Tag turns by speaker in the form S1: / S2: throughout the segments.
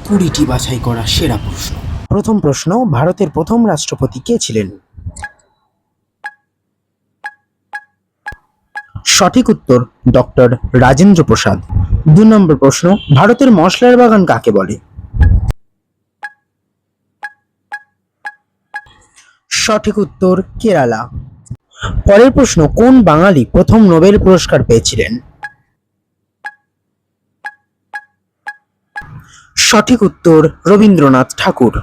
S1: 20টি বাছাই করা সেরা প্রশ্ন। প্রথম প্রশ্ন, ভারতের প্রথম রাষ্ট্রপতি কে ছিলেন? সঠিক উত্তর ডক্টর রাজেন্দ্র প্রসাদ। 2 নম্বর প্রশ্ন, ভারতের মশলার বাগান কাকে বলে? সঠিক উত্তর কেরালা। পরের প্রশ্ন, কোন বাঙালি প্রথম নোবেল পুরস্কার পেয়েছিলেন? সঠিক উত্তর রবীন্দ্রনাথ ঠাকুর।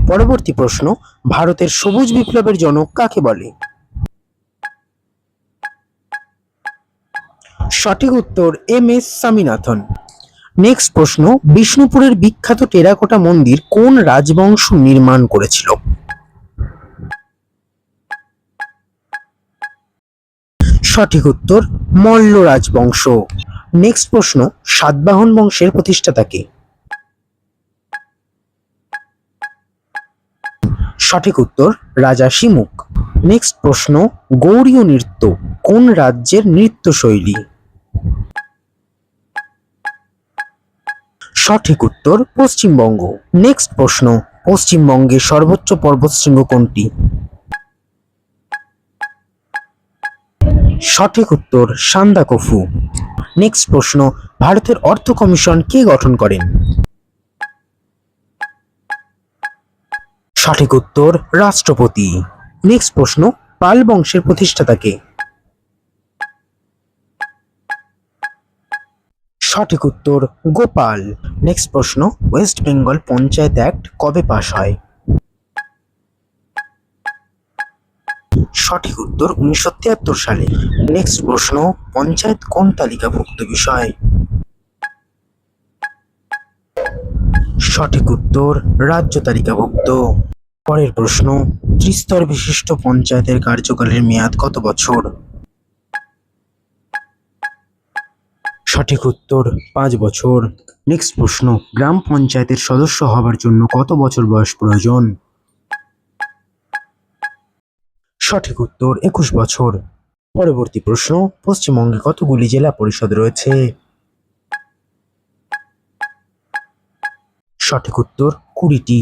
S1: পরবর্তী প্রশ্ন, ভারতের সবুজ বিপ্লবের জনক কাকে বলে? সঠিক উত্তর এম.এস. স্বামীনাথন। নেক্সট প্রশ্ন, বিষ্ণুপুরের বিখ্যাত টেরাকোটা মন্দির কোন রাজবংশ নির্মাণ করেছিল? সঠিক উত্তর মল্ল রাজবংশ। নেক্সট প্রশ্ন, সাতবাহন বংশের প্রতিষ্ঠাতা কে? সঠিক উত্তর রাজা সিমুক। নেক্সট প্রশ্ন, গৌড়ীয় নৃত্য কোন রাজ্যের নৃত্যশৈলী? সঠিক উত্তর পশ্চিমবঙ্গ। নেক্সট প্রশ্ন, পশ্চিমবঙ্গের সর্বোচ্চ পর্বতশৃঙ্গ কোনটি? সঠিক উত্তর সান্দাকফু। নেক্সট প্রশ্ন, ভারতের অর্থ কমিশন কে গঠন করেন? সঠিক উত্তর রাষ্ট্রপতি। নেক্সট প্রশ্ন, পাল বংশের প্রতিষ্ঠাতা কে? সঠিক উত্তর গোপাল। নেক্সট প্রশ্ন, ওয়েস্ট বেঙ্গল পঞ্চায়েত অ্যাক্ট কবে পাস হয়? সঠিক উত্তর 1973 সালে। নেক্সট প্রশ্ন, পঞ্চায়েত কোন তালিকাভুক্ত বিষয়? সঠিক উত্তর রাজ্য তালিকাভুক্ত। পরের প্রশ্ন, ত্রিস্তর বিশিষ্ট পঞ্চায়েতের কার্যকালের মেয়াদ কত বছর? সঠিক উত্তর 5 বছর। নেক্সট প্রশ্ন, গ্রাম পঞ্চায়েতের সদস্য হবার জন্য কত বছর বয়স প্রয়োজন? সঠিক উত্তর 21 বছর। পরবর্তী প্রশ্ন, পশ্চিমবঙ্গে কতগুলি জেলা পরিষদ রয়েছে? সঠিক উত্তর 20টি।